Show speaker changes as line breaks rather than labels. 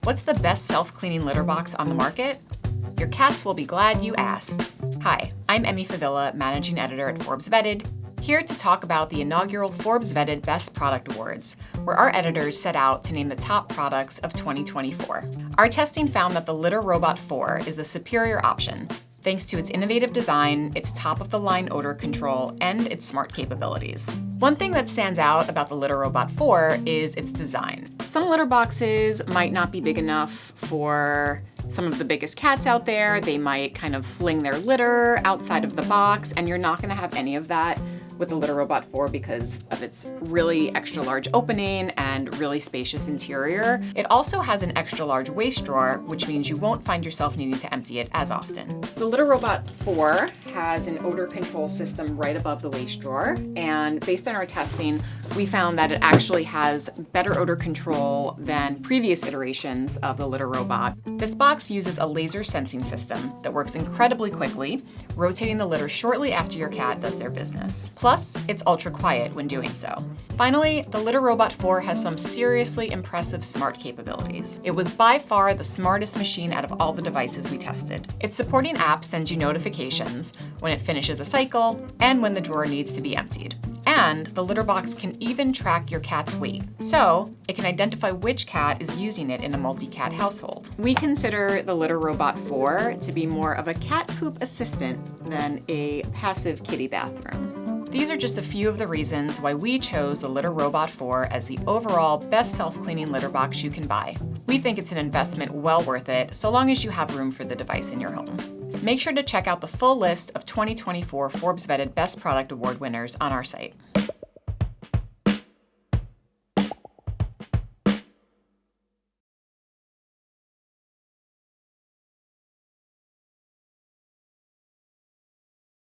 What's the best self-cleaning litter box on the market? Your cats will be glad you asked. Hi, I'm Emmy Favilla, Managing Editor at Forbes Vetted, here to talk about the inaugural Forbes Vetted Best Product Awards, where our editors set out to name the top products of 2024. Our testing found that the Litter Robot 4 is the superior option, thanks to its innovative design, its top-of-the-line odor control, and its smart capabilities. One thing that stands out about the Litter Robot 4 is its design. Some litter boxes might not be big enough for some of the biggest cats out there. They might kind of fling their litter outside of the box, and you're not gonna have any of that with the Litter Robot 4 because of its really extra large opening and really spacious interior. It also has an extra large waste drawer, which means you won't find yourself needing to empty it as often. The Litter Robot 4 has an odor control system right above the waste drawer, and based on our testing, we found that it actually has better odor control than previous iterations of the Litter Robot. This box uses a laser sensing system that works incredibly quickly, rotating the litter shortly after your cat does their business. Plus, it's ultra quiet when doing so. Finally, the Litter Robot 4 has some seriously impressive smart capabilities. It was by far the smartest machine out of all the devices we tested. Its supporting app sends you notifications when it finishes a cycle and when the drawer needs to be emptied. And the litter box can even track your cat's weight, so it can identify which cat is using it in a multi-cat household. We consider the Litter Robot 4 to be more of a cat poop assistant than a passive kitty bathroom. These are just a few of the reasons why we chose the Litter Robot 4 as the overall best self-cleaning litter box you can buy. We think it's an investment well worth it, so long as you have room for the device in your home. Make sure to check out the full list of 2024 Forbes Vetted Best Product Award winners on our site.